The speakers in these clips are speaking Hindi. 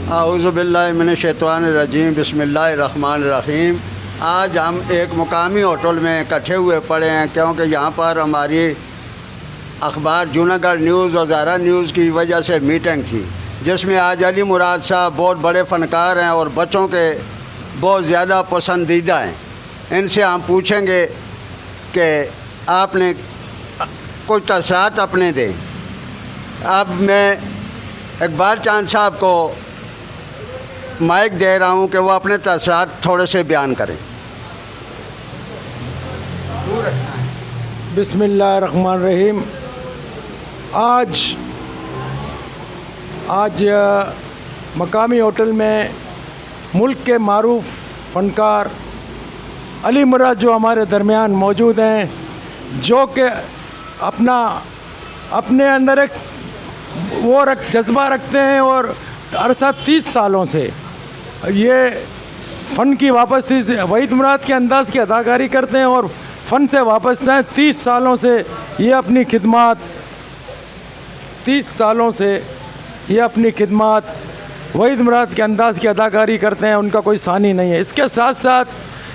आऊज़ु बिल्लाहि मिनश्शैतानिर्रजीम बिस्मिल्लाहिर्रहमानिर्रहीम। आज हम एक मुकामी होटल में इकट्ठे हुए पड़े हैं क्योंकि यहाँ पर हमारी अखबार जूनागढ़ न्यूज़ और ज़ारा न्यूज़ की वजह से मीटिंग थी, जिसमें आज अली मुराद साहब बहुत बड़े फ़नकार हैं और बच्चों के बहुत ज़्यादा पसंदीदा हैं। इनसे हम पूछेंगे कि आपने कुछ तसरात अपने दें। अब मैं इकबाल चांद साहब को माइक दे रहा हूं कि वो अपने तसरात थोड़े से बयान करें। बिस्मिल्लाहिर्रहमानिर्रहीम। आज मकामी होटल में मुल्क के मारूफ फ़नकार अली मुराद जो हमारे दरमियान मौजूद हैं, जो कि अपने अंदर एक जज्बा रखते हैं और अरसा 30 सालों से ये फ़न की वापसी से वहीद मुराद के अंदाज़ की अदाकारी करते हैं और फ़न से वापस हैं। 30 सालों से ये अपनी खिदमत वहीद मुराद के अंदाज़ की अदाकारी करते हैं, उनका कोई सानी नहीं है। इसके साथ साथ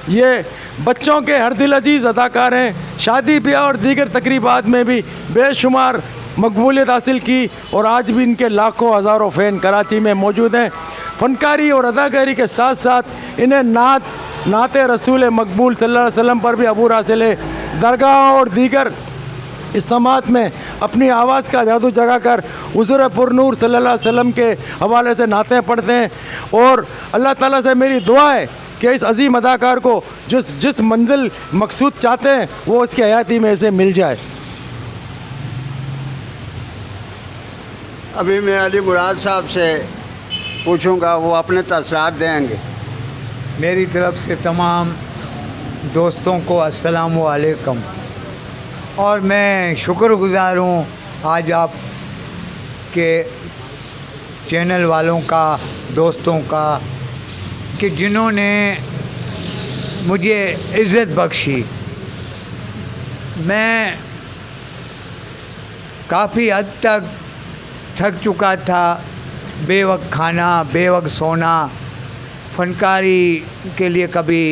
ये बच्चों के हर दिल अजीज़ अदाकार हैं। शादी ब्याह और दीगर तकरीबात में भी बेशुमार मकबूलियत हासिल की और आज भी इनके लाखों हज़ारों फ़ैन कराची में मौजूद हैं। फ़नकारी और अदाकारी के साथ साथ इन्हें नात रसूल मकबूल सल्लल्लाहु अलैहि वसल्लम पर भी अबूर हासिल है। दरगाह और दीगर इस्तेमात में अपनी आवाज़ का जादू जगाकर हुज़ूर पुरनूर सल्लल्लाहु अलैहि वसल्लम के हवाले से नातें पढ़ते हैं और अल्लाह ताला से मेरी दुआ है कि इस अजीम अदाकार को जिस मंजिल मकसूद चाहते हैं वो उसकी हयाती में इसे मिल जाए। अभी मैं अली मुराद साहब से पूछूंगा, वो अपने तसरात देंगे। मेरी तरफ़ से तमाम दोस्तों को अस्सलामु अलैकुम। और मैं शुक्रगुज़ार हूँ आज आप के चैनल वालों का, दोस्तों का, कि जिन्होंने मुझे इज़्ज़त बख्शी। मैं काफ़ी हद तक थक चुका था, बेवक्त खाना, बेवक्त सोना, फ़नकारी के लिए कभी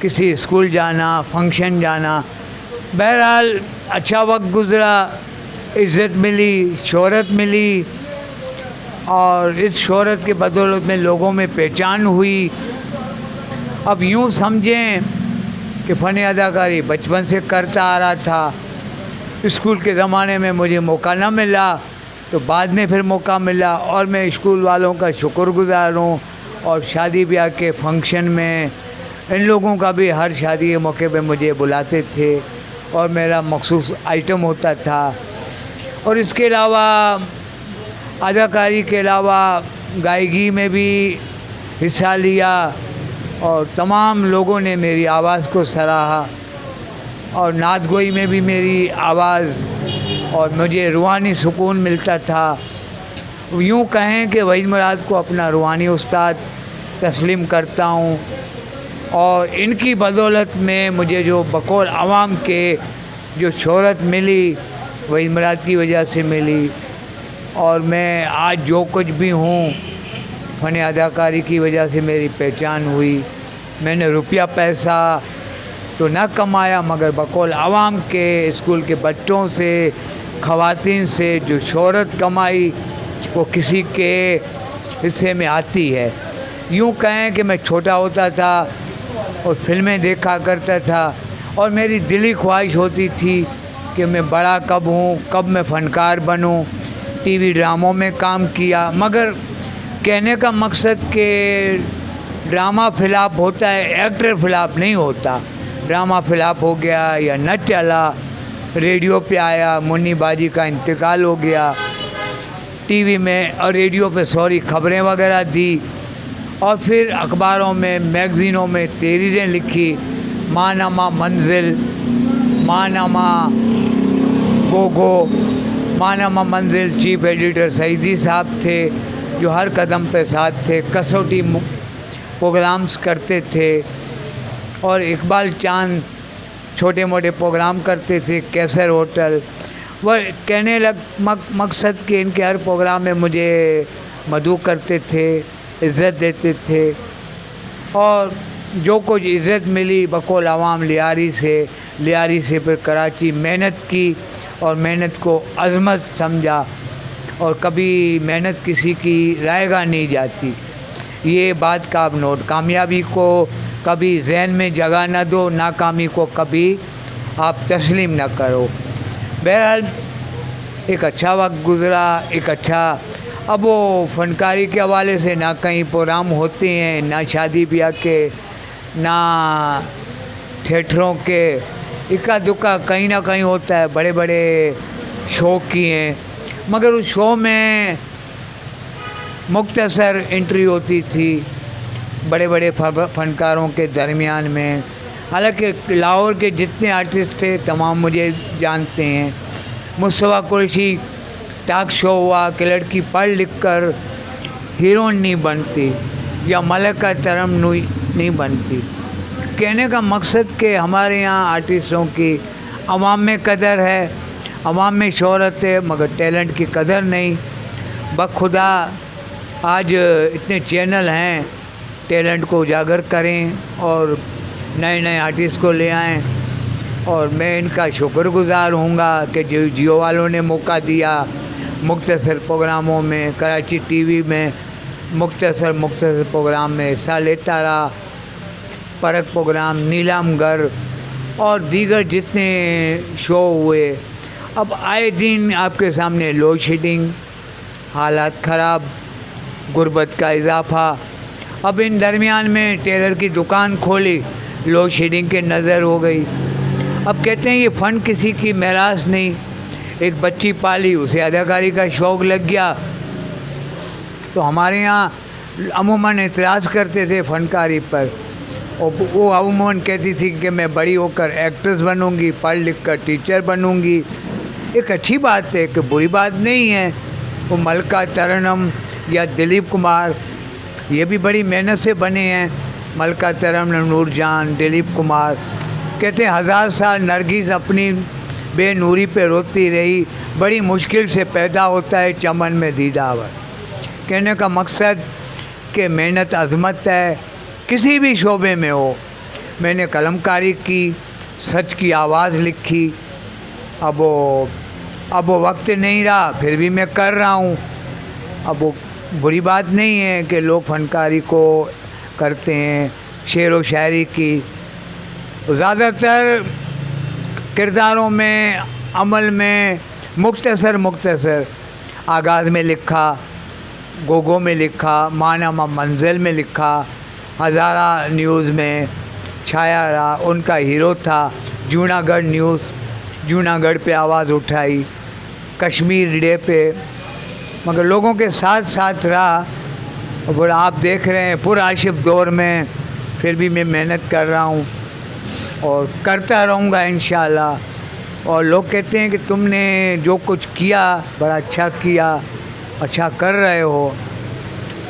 किसी स्कूल जाना, फंक्शन जाना। बहरहाल अच्छा वक्त गुज़रा, इज़्ज़त मिली, शोहरत मिली और इस शोहरत के बदौलत में लोगों में पहचान हुई। अब यूँ समझें कि फ़न अदाकारी बचपन से करता आ रहा था। स्कूल के ज़माने में मुझे मौका ना मिला तो बाद में फिर मौका मिला और मैं स्कूल वालों का शुक्रगुज़ार हूँ। और शादी ब्याह के फंक्शन में इन लोगों का भी हर शादी के मौके पे मुझे बुलाते थे और मेरा मखसूस आइटम होता था। और इसके अलावा अदाकारी के अलावा गायकी में भी हिस्सा लिया और तमाम लोगों ने मेरी आवाज़ को सराहा और नात गोई में भी मेरी आवाज़ और मुझे रूहानी सुकून मिलता था। यूँ कहें कि वहीद मुराद को अपना रूहानी उस्ताद तस्लीम करता हूँ और इनकी बदौलत में मुझे जो बकौल आवाम के जो शोहरत मिली वहीद मुराद की वजह से मिली। और मैं आज जो कुछ भी हूँ फ़न अदाकारी की वजह से मेरी पहचान हुई। मैंने रुपया पैसा तो ना कमाया मगर बकौल आवाम के, स्कूल के बच्चों से, ख़वातीन से जो शोहरत कमाई वो किसी के हिस्से में आती है। यूँ कहें कि मैं छोटा होता था और फिल्में देखा करता था और मेरी दिली ख्वाहिश होती थी कि मैं बड़ा कब हूँ, कब मैं फ़नकार बनूँ। टीवी ड्रामों में काम किया मगर कहने का मकसद कि ड्रामा फ़िलाप होता है, एक्टर फ़िलाप नहीं होता। ड्रामा फ़िलाप हो गया या न चला, रेडियो पे आया, मुन्नी बाजी का इंतकाल हो गया, टीवी में और रेडियो पे खबरें वगैरह दी और फिर अखबारों में, मैगज़ीनों में तहरीरें लिखी। मानामा मंजिल, मानामा गोगो, मानामा मंजिल चीफ एडिटर सईदी साहब थे जो हर कदम पे साथ थे, कसौटी प्रोग्राम्स करते थे और इकबाल चांद छोटे मोटे प्रोग्राम करते थे, कैसर होटल। वह कहने मकसद कि इनके हर प्रोग्राम में मुझे मदू करते थे, इज़्ज़त देते थे। और जो कुछ इज़्ज़त मिली बकौल आवाम लियारी से फिर कराची मेहनत की और मेहनत को अज़मत समझा, और कभी मेहनत किसी की रायगा नहीं जाती। ये बात का आप नोट, कामयाबी को कभी जहन में जगह न दो, नाकामी को कभी आप तस्लीम न करो। बहरहाल एक अच्छा वक्त गुज़रा, एक अच्छा, अब वो फ़नकारी के हवाले से ना कहीं प्रोग्राम होते हैं, ना शादी ब्याह के, ना थिएटरों के, इक्का दुक्का कहीं ना कहीं होता है, बड़े बड़े शो किए हैं, मगर उस शो में मुख्तसर एंट्री होती थी बड़े बड़े फ़नकारों के दरमियान में। हालांकि लाहौर के जितने आर्टिस्ट थे तमाम मुझे जानते हैं। मुस्तफ़ा कुरैशी टॉक शो हुआ कि लड़की पढ़ लिख कर हीरोइन नहीं बनती या मलका तरम नहीं बनती। कहने का मकसद कि हमारे यहाँ आर्टिस्टों की अवाम में कदर है, अवाम में शोहरत है, मगर टैलेंट की कदर नहीं। बखुदा आज इतने चैनल हैं, टैलेंट को उजागर करें और नए नए आर्टिस्ट को ले आएँ। और मैं इनका शुक्रगुज़ार हूँगा कि जो जियो वालों ने मौका दिया, मुख्तसर प्रोग्रामों में, कराची टीवी में मुख्तसर प्रोग्राम में हिस्सा लेता रहा। परख प्रोग्राम, नीलामगर और दीगर जितने शो हुए। अब आए दिन आपके सामने लोड शेडिंग, हालात ख़राब, गुर्बत का इजाफ़ा। अब इन दरमियान में टेलर की दुकान खोली, लोड शेडिंग के नज़र हो गई। अब कहते हैं ये फ़न किसी की मेरास नहीं, एक बच्ची पाली, उसे अदाकारी का शौक़ लग गया। तो हमारे यहाँ अमूमन एतराज़ करते थे फ़नकारी पर, और वो अमूमन कहती थी कि मैं बड़ी होकर एक्ट्रेस बनूंगी, पढ़ लिख कर टीचर बनूंगी। एक अच्छी बात है, कि बुरी बात नहीं है। वो मलका तरन्नुम या दिलीप कुमार, ये भी बड़ी मेहनत से बने हैं। मलका तरन्नुम, नूरजान, दिलीप कुमार। कहते हैं 1000 साल नरगिस अपनी बेनूरी पे रोती रही, बड़ी मुश्किल से पैदा होता है चमन में दीदावर। कहने का मकसद कि मेहनत अज़मत है, किसी भी शोबे में हो। मैंने कलमकारी की, सच की आवाज़ लिखी। अब वो वक्त नहीं रहा, फिर भी मैं कर रहा हूँ। अब वो बुरी बात नहीं है कि लोग फ़नकारी को करते हैं, शेर व शायरी की। ज़्यादातर किरदारों में, अमल में मुख्तसर आगाज़ में लिखा, गोगो में लिखा, मानामा मंजिल में लिखा, हज़ारा न्यूज़ में छाया रहा। उनका हीरो था जूनागढ़ न्यूज़, जूनागढ़ पे आवाज़ उठाई, कश्मीर डे पे, मगर लोगों के साथ साथ रहा। और आप देख रहे हैं पुरआशिफ दौर में फिर भी मैं मेहनत कर रहा हूँ और करता रहूँगा इंशाअल्लाह। और लोग कहते हैं कि तुमने जो कुछ किया बड़ा अच्छा किया, अच्छा कर रहे हो।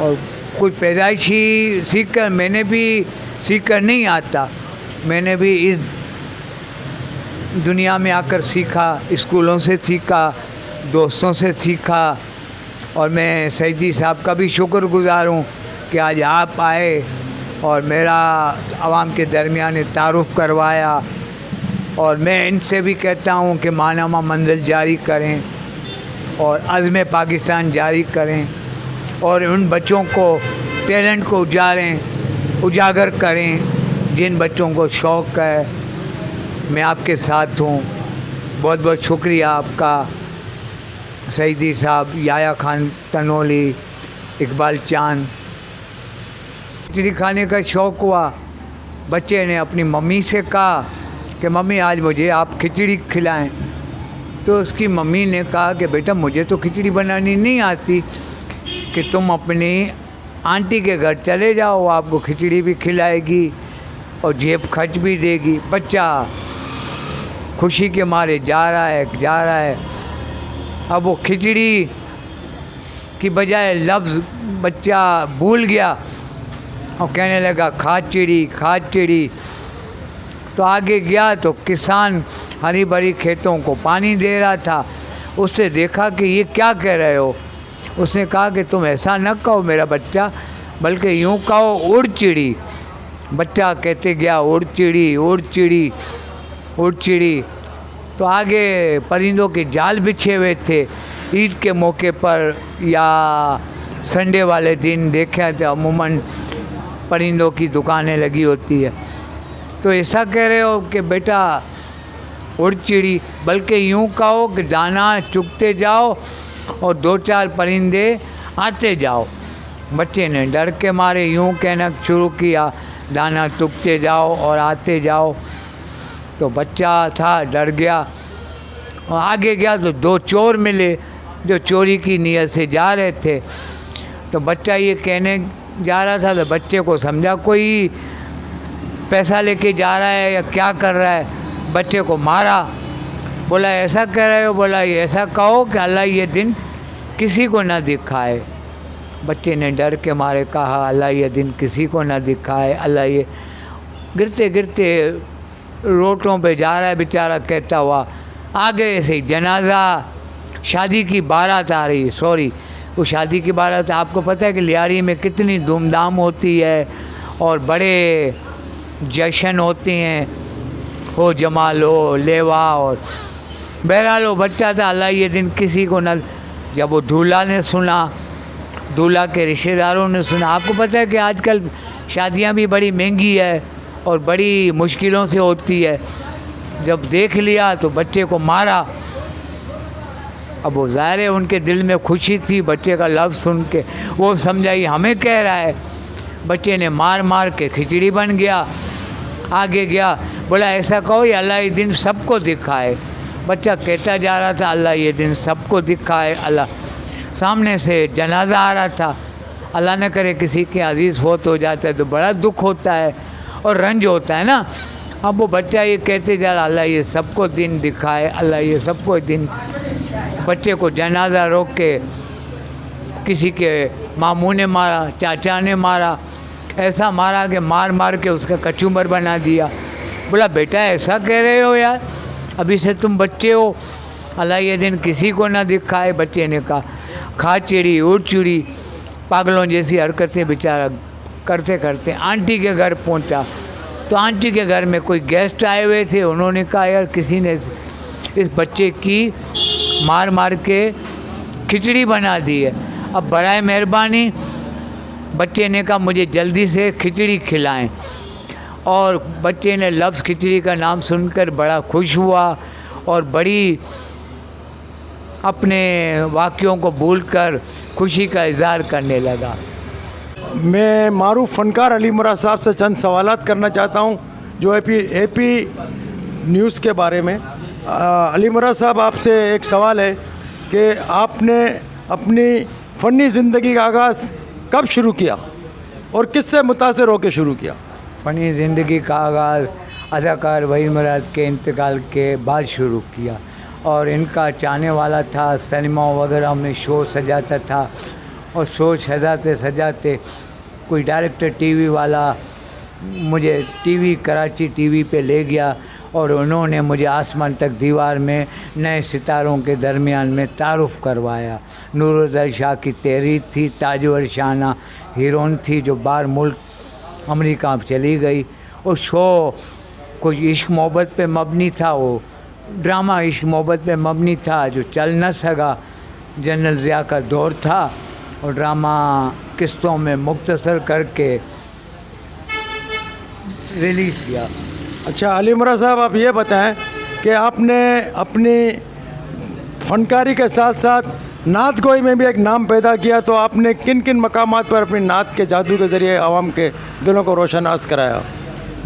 और कुछ पैदाइशी सीख कर, मैंने भी सीख कर नहीं आता, मैंने भी इस दुनिया में आकर सीखा, स्कूलों से सीखा, दोस्तों से सीखा। और मैं सईदी साहब का भी शुक्रगुज़ार हूँ कि आज आप आए और मेरा आवाम के दरमियान तारुफ़ करवाया। और मैं इनसे भी कहता हूँ कि मानामा मंजिल जारी करें और अज़्म पाकिस्तान जारी करें, और उन बच्चों को टैलेंट को उजागर करें जिन बच्चों को शौक़ है। मैं आपके साथ हूँ। बहुत बहुत शुक्रिया आपका, सईदी साहब, याया खान तनोली, इकबाल चांद। खिचड़ी खाने का शौक़ हुआ, बच्चे ने अपनी मम्मी से कहा कि मम्मी आज मुझे आप खिचड़ी खिलाएं। तो उसकी मम्मी ने कहा कि बेटा मुझे तो खिचड़ी बनानी नहीं आती, कि तुम अपनी आंटी के घर चले जाओ, आपको खिचड़ी भी खिलाएगी और जेब खर्च भी देगी। बच्चा खुशी के मारे जा रहा है। अब वो खिचड़ी की बजाय लफ्ज़ बच्चा भूल गया और कहने लगा खाचड़ी। तो आगे गया तो किसान हरी भरी खेतों को पानी दे रहा था। उससे देखा कि ये क्या कह रहे हो। उसने कहा कि तुम ऐसा न कहो मेरा बच्चा, बल्कि यूँ कहो उड़ चिड़ी। बच्चा कहते गया उड़ चिड़ी उड़ चिड़ी उड़ चिड़ी। तो आगे परिंदों के जाल बिछे हुए थे। ईद के मौके पर या संडे वाले दिन देखा तो अमूमन परिंदों की दुकानें लगी होती है। तो ऐसा कह रहे हो कि बेटा उड़ चिड़ी, बल्कि यूँ कहो कि दाना चुगते जाओ और 2-4 परिंदे आते जाओ। बच्चे ने डर के मारे यूँ कहना शुरू किया, दाना चुगते जाओ और आते जाओ। तो बच्चा था डर गया और आगे गया तो 2 चोर मिले जो चोरी की नीयत से जा रहे थे। तो बच्चा ये कहने जा रहा था तो बच्चे को समझा कोई पैसा लेके जा रहा है या क्या कर रहा है, बच्चे को मारा। बोला ऐसा कह रहे हो? बोला ये ऐसा कहो कि अल्लाह ये दिन किसी को ना दिखाए। बच्चे ने डर के मारे कहा अल्लाह ये दिन किसी को ना दिखाए, अल्लाह ये। गिरते गिरते रोटों पे जा रहा है बेचारा कहता हुआ। आगे ऐसे ही जनाजा, शादी की बारात आ रही, सॉरी वो शादी की बारात। आपको पता है कि लियारी में कितनी धूमधाम होती है और बड़े जश्न होते हैं, हो जमाल हो लेवा। और बहरहाल वो बच्चा था, अल्लाह ये दिन किसी को न। जब वो दूल्हा ने सुना, दूल्हा के रिश्तेदारों ने सुना। आपको पता है कि आजकल शादियां भी बड़ी महंगी है और बड़ी मुश्किलों से होती है। जब देख लिया तो बच्चे को मारा। अब वो ज़ाहिर है उनके दिल में खुशी थी बच्चे का लफ्ज़ सुन के, वो समझा ये हमें कह रहा है। बच्चे ने मार मार के खिचड़ी बन गया। आगे गया, बोला ऐसा कहो ये अल्लाह ये दिन सबको दिखाए। बच्चा कहता जा रहा था अल्लाह ये दिन सबको दिखाए, अल्लाह। सामने से जनाजा आ रहा था। अल्लाह न करे किसी के अजीज़ फौत हो जाता है तो बड़ा दुख होता है और रंज होता है ना। अब वो बच्चा ये कहते जा रहा अल्लाह ये सबको दिन दिखाए, अल्लाह ये सबको दिन। बच्चे को जनाजा रोक के किसी के मामू ने मारा, चाचा ने मारा, ऐसा मारा कि मार मार के उसका कचूमर बना दिया। बोला बेटा ऐसा कह रहे हो यार, अभी से तुम बच्चे हो, अल्लाह ये दिन किसी को ना दिखाए। बच्चे ने कहा खा चिड़ी उड़ चिड़ी, पागलों जैसी हरकतें बेचारा करते करते आंटी के घर पहुंचा। तो आंटी के घर में कोई गेस्ट आए हुए थे। उन्होंने कहा यार किसी ने इस बच्चे की मार मार के खिचड़ी बना दी है, अब बराए मेहरबानी। बच्चे ने कहा मुझे जल्दी से खिचड़ी खिलाएं। और बच्चे ने लफ्ज़ खिचड़ी का नाम सुनकर बड़ा खुश हुआ और बड़ी अपने वाक़ियों को भूलकर खुशी का इज़हार करने लगा। मैं मारूफ फ़नकार अली मुराद साहब से चंद सवालात करना चाहता हूं जो एपी न्यूज़ के बारे में। अली मुराद साहब आपसे एक सवाल है कि आपने अपनी फ़नी ज़िंदगी का आगाज़ कब शुरू किया और किससे मुतासिर होकर शुरू किया? फ़नी ज़िंदगी का आगाज़ अदाकार वहीद मुराद के इंतकाल के बाद शुरू किया। और इनका चाहने वाला था, सिनेमा वगैरह में शो सजाता था और शो सजाते सजाते कोई डायरेक्टर टीवी वाला मुझे टीवी कराची टीवी पे ले गया और उन्होंने मुझे आसमान तक दीवार में नए सितारों के दरमियान में तारुफ़ करवाया। नूरुल शाह की तहरीर थी, ताजवर शाना हीरोइन थी जो बाहर मुल्क अमेरिका में चली गई। और शो कोई इश्क मोहब्बत पे मबनी था, वो ड्रामा इश्क मोहब्बत पे मबनी था जो चल न सका। जनरल ज़िया का दौर था और ड्रामा किस्तों में मुख्तसर करके रिलीज़ किया। अच्छा अली मुराद साहब आप ये बताएं कि आपने अपनी फ़नकारी के साथ साथ नात गोई में भी एक नाम पैदा किया, तो आपने किन किन मकामात पर अपनी नात के जादू के ज़रिए आवाम के दिलों को रोशनास कराया?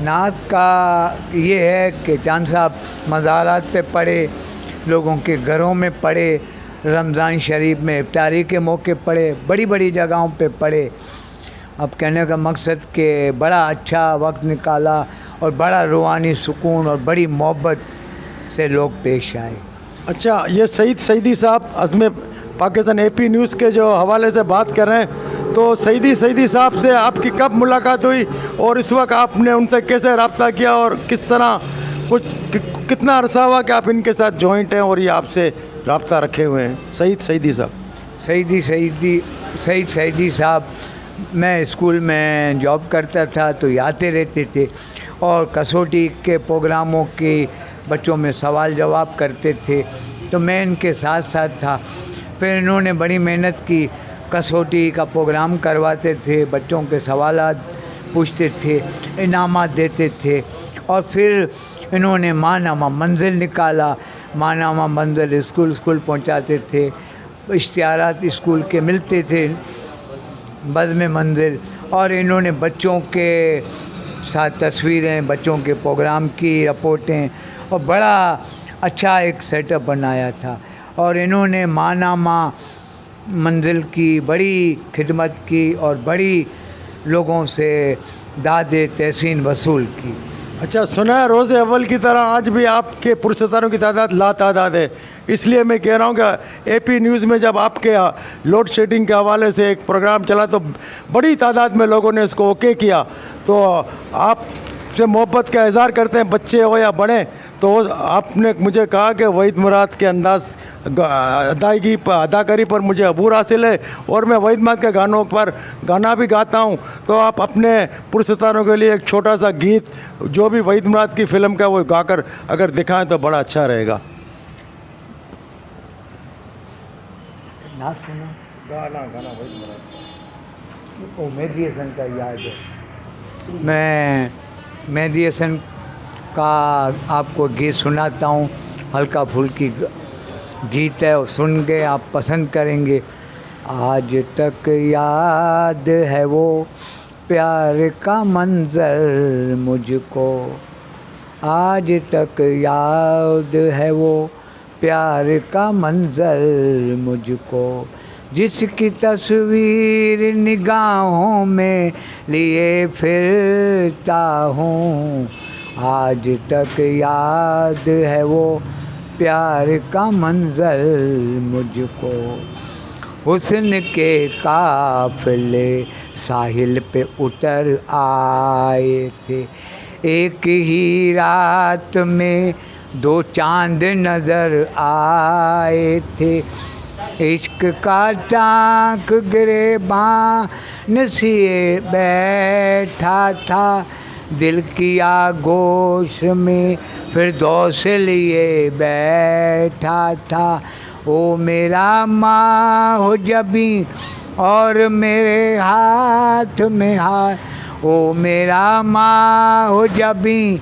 नात का ये है कि चांद साहब मज़ारात पे पढ़े, लोगों के घरों में पढ़े, रमज़ान शरीफ में इफ्तारी के मौके पढ़े, बड़ी बड़ी जगहों पे पढ़े। अब कहने का मकसद कि बड़ा अच्छा वक्त निकाला और बड़ा रूहानी सुकून और बड़ी मोहब्बत से लोग पेश आए। अच्छा ये सईद सईदी साहब अज़्म पाकिस्तान एपी न्यूज़ के जो हवाले से बात कर रहे हैं, तो सईदी साहब से आपकी कब मुलाकात हुई और इस वक्त आपने उनसे कैसे रब्ता किया और किस तरह कितना अरसा हुआ कि आप इनके साथ जॉइंट हैं और ये आपसे रब्ता रखे हुए हैं? सईदी साहब सईद सईदी साहब, मैं स्कूल में जॉब करता था तो ये आते रहते थे और कसौटी के प्रोग्रामों के बच्चों में सवाल जवाब करते थे, तो मैं इनके साथ साथ था। फिर इन्होंने बड़ी मेहनत की, कसौटी का प्रोग्राम करवाते थे, बच्चों के सवालात पूछते थे, इनामात देते थे। और फिर इन्होंने मानामा मंजिल निकाला। मानामा मंजिल स्कूल पहुंचाते थे, इश्तिहारात स्कूल के मिलते थे, बज़्म मंजिल। और इन्होंने बच्चों के साथ तस्वीरें, बच्चों के प्रोग्राम की रिपोर्टें और बड़ा अच्छा एक सेटअप बनाया था। और इन्होंने मानामा मंजिल की बड़ी खिदमत की और बड़ी लोगों से दादे तहसीन वसूल की। अच्छा, सुना है रोज़े अव्वल की तरह आज भी आपके पुरस्कारों की तादाद लातादाद है। इसलिए मैं कह रहा हूँ कि एपी न्यूज़ में जब आपके लोड शेडिंग के हवाले से एक प्रोग्राम चला तो बड़ी तादाद में लोगों ने इसको ओके किया। तो आपसे मोहब्बत का इज़हार करते हैं, बच्चे हो या बड़े। तो आपने मुझे कहा कि वहीद मुराद के अंदाज़ अदाकारी पर मुझे अबूर हासिल है और मैं वहीद मुराद के गानों पर गाना भी गाता हूँ। तो आप अपने पुरस्कारों के लिए एक छोटा सा गीत जो भी वहीद मुराद की फ़िल्म का वो गाकर अगर दिखाएं तो बड़ा अच्छा रहेगा। ना सुनो गाना वहीद मुराद, ओ मेहदी हसन का याद है। मैं मेहदी हसन का आपको गीत सुनाता हूँ, हल्का फुल्की गीत है, और सुन के आप पसंद करेंगे। आज तक याद है वो प्यार का मंज़र मुझको, आज तक याद है वो प्यार का मंज़र मुझको, जिसकी तस्वीर निगाहों में लिए फिरता हूँ। आज तक याद है वो प्यार का मंज़र मुझको, हुस्न के काफ़िले साहिल पे उतर आए थे, एक ही रात में दो चांद नज़र आए थे। इश्क का टाँक गिरेबान सिए बैठा था, दिल की आगोश में फिरदौस लिए बैठा था। ओ मेरा माँ हो जबी और मेरे हाथ में हाथ, ओ मेरा माँ हो जबी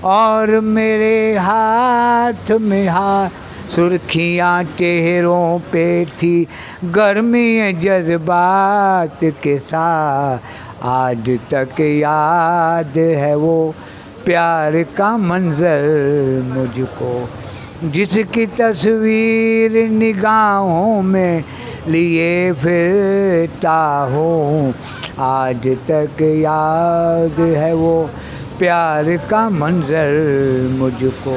और मेरे हाथ में हाथ, सुर्खियाँ चेहरों पे थी गर्मी जज्बात के साथ। आज तक याद है वो प्यार का मंज़र मुझको, जिसकी तस्वीर निगाहों में लिए फिरता हूँ। आज तक याद है वो प्यार का मंज़र मुझको।